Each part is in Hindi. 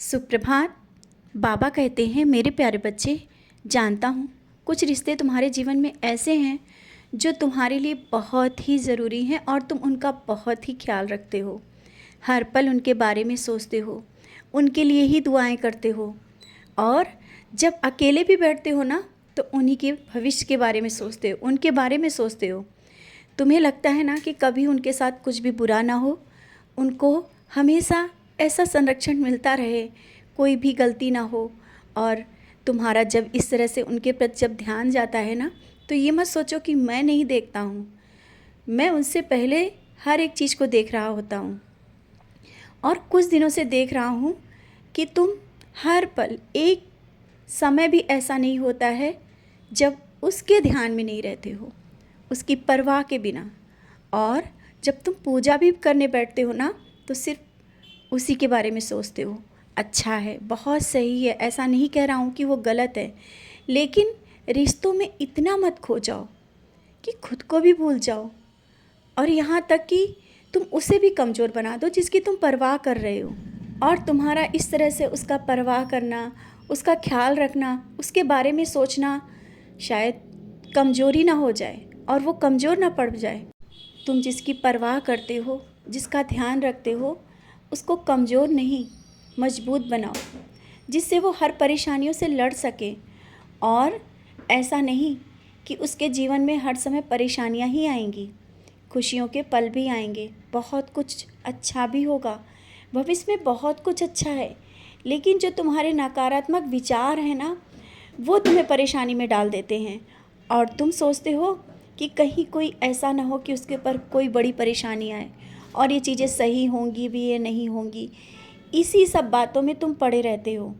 सुप्रभात। बाबा कहते हैं, मेरे प्यारे बच्चे, जानता हूँ कुछ रिश्ते तुम्हारे जीवन में ऐसे हैं जो तुम्हारे लिए बहुत ही ज़रूरी हैं और तुम उनका बहुत ही ख्याल रखते हो। हर पल उनके बारे में सोचते हो, उनके लिए ही दुआएं करते हो और जब अकेले भी बैठते हो ना तो उन्हीं के भविष्य के बारे में सोचते हो, उनके बारे में सोचते हो। तुम्हें लगता है ना कि कभी उनके साथ कुछ भी बुरा ना हो, उनको हमेशा ऐसा संरक्षण मिलता रहे, कोई भी गलती ना हो। और तुम्हारा जब इस तरह से उनके प्रति जब ध्यान जाता है ना, तो ये मत सोचो कि मैं नहीं देखता हूँ, मैं उनसे पहले हर एक चीज़ को देख रहा होता हूँ। और कुछ दिनों से देख रहा हूँ कि तुम हर पल, एक समय भी ऐसा नहीं होता है जब उसके ध्यान में नहीं रहते हो, उसकी परवाह के बिना। और जब तुम पूजा भी करने बैठते हो ना, तो सिर्फ उसी के बारे में सोचते हो। अच्छा है, बहुत सही है, ऐसा नहीं कह रहा हूँ कि वो गलत है, लेकिन रिश्तों में इतना मत खो जाओ कि खुद को भी भूल जाओ और यहाँ तक कि तुम उसे भी कमज़ोर बना दो जिसकी तुम परवाह कर रहे हो। और तुम्हारा इस तरह से उसका परवाह करना, उसका ख्याल रखना, उसके बारे में सोचना शायद कमज़ोरी ना हो जाए और वो कमज़ोर ना पड़ जाए। तुम जिसकी परवाह करते हो, जिसका ध्यान रखते हो, उसको कमज़ोर नहीं, मजबूत बनाओ, जिससे वो हर परेशानियों से लड़ सके। और ऐसा नहीं कि उसके जीवन में हर समय परेशानियां ही आएंगी, खुशियों के पल भी आएंगे, बहुत कुछ अच्छा भी होगा, भविष्य में बहुत कुछ अच्छा है। लेकिन जो तुम्हारे नकारात्मक विचार हैं ना, वो तुम्हें परेशानी में डाल देते हैं और तुम सोचते हो कि कहीं कोई ऐसा ना हो कि उसके ऊपर कोई बड़ी परेशानी आए और ये चीज़ें सही होंगी भी या नहीं होंगी। इसी सब बातों में तुम पड़े रहते हो।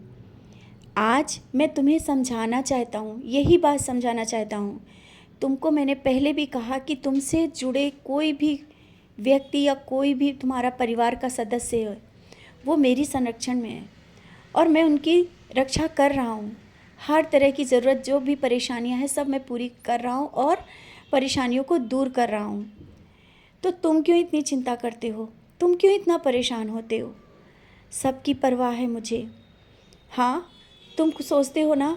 आज मैं तुम्हें समझाना चाहता हूँ, यही बात समझाना चाहता हूँ। तुमको मैंने पहले भी कहा कि तुमसे जुड़े कोई भी व्यक्ति या कोई भी तुम्हारा परिवार का सदस्य है, वो मेरी संरक्षण में है और मैं उनकी रक्षा कर रहा हूँ। हर तरह की ज़रूरत, जो भी परेशानियाँ हैं, सब मैं पूरी कर रहा हूँ और परेशानियों को दूर कर रहा हूँ। तो तुम क्यों इतनी चिंता करते हो? तुम क्यों इतना परेशान होते हो? सबकी परवाह है मुझे। हाँ, तुम सोचते हो ना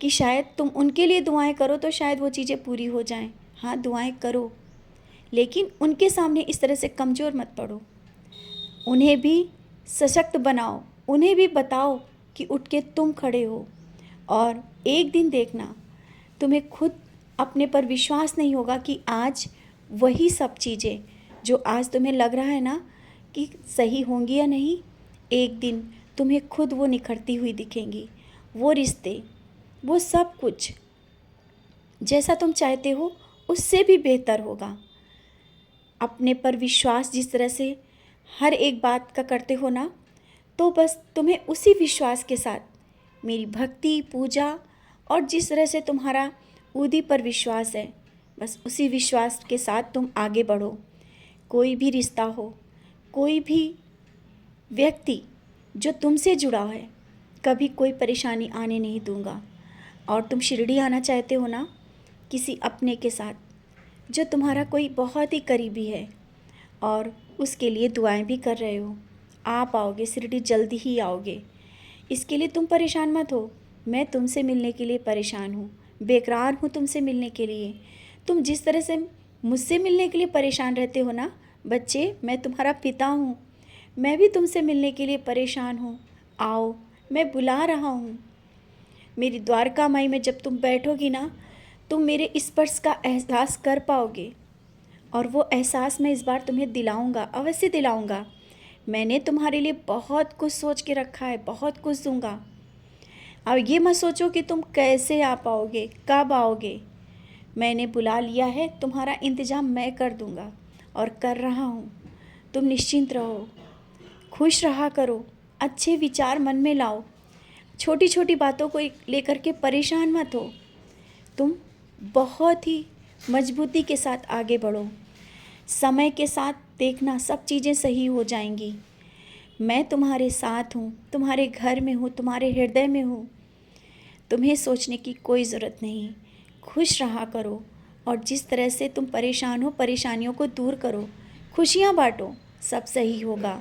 कि शायद तुम उनके लिए दुआएं करो तो शायद वो चीज़ें पूरी हो जाएं। हाँ, दुआएं करो, लेकिन उनके सामने इस तरह से कमज़ोर मत पड़ो। उन्हें भी सशक्त बनाओ, उन्हें भी बताओ कि उठ के तुम खड़े हो। और एक दिन देखना, तुम्हें खुद अपने पर विश्वास नहीं होगा कि आज वही सब चीज़ें जो आज तुम्हें लग रहा है ना कि सही होंगी या नहीं, एक दिन तुम्हें खुद वो निखरती हुई दिखेंगी। वो रिश्ते, वो सब कुछ जैसा तुम चाहते हो उससे भी बेहतर होगा। अपने पर विश्वास जिस तरह से हर एक बात का करते हो ना, तो बस तुम्हें उसी विश्वास के साथ मेरी भक्ति, पूजा और जिस तरह से तुम्हारा उदी पर विश्वास है, बस उसी विश्वास के साथ तुम आगे बढ़ो। कोई भी रिश्ता हो, कोई भी व्यक्ति जो तुमसे जुड़ा है, कभी कोई परेशानी आने नहीं दूंगा। और तुम शिरडी आना चाहते हो ना, किसी अपने के साथ जो तुम्हारा कोई बहुत ही करीबी है और उसके लिए दुआएं भी कर रहे हो, आप आओगे शिरडी, जल्दी ही आओगे। इसके लिए तुम परेशान मत हो, मैं तुमसे मिलने के लिए परेशान हूँ, बेकरार हूँ तुमसे मिलने के लिए। तुम जिस तरह से मुझसे मिलने के लिए परेशान रहते हो ना बच्चे, मैं तुम्हारा पिता हूँ, मैं भी तुमसे मिलने के लिए परेशान हूँ। आओ, मैं बुला रहा हूँ। मेरी द्वारका माई में जब तुम बैठोगी ना, तुम मेरे स्पर्श का एहसास कर पाओगे और वो एहसास मैं इस बार तुम्हें दिलाऊंगा, अवश्य दिलाऊंगा। मैंने तुम्हारे लिए बहुत कुछ सोच के रखा है, बहुत कुछ दूंगा। अब ये मत सोचो कि तुम कैसे आ पाओगे, कब आओगे। मैंने बुला लिया है, तुम्हारा इंतज़ाम मैं कर दूंगा और कर रहा हूँ। तुम निश्चिंत रहो, खुश रहा करो, अच्छे विचार मन में लाओ, छोटी छोटी बातों को लेकर के परेशान मत हो। तुम बहुत ही मजबूती के साथ आगे बढ़ो। समय के साथ देखना सब चीज़ें सही हो जाएंगी। मैं तुम्हारे साथ हूँ, तुम्हारे घर में हूँ, तुम्हारे हृदय में हूँ। तुम्हें सोचने की कोई ज़रूरत नहीं, खुश रहा करो और जिस तरह से तुम परेशान हो, परेशानियों को दूर करो, खुशियाँ बांटो, सब सही होगा।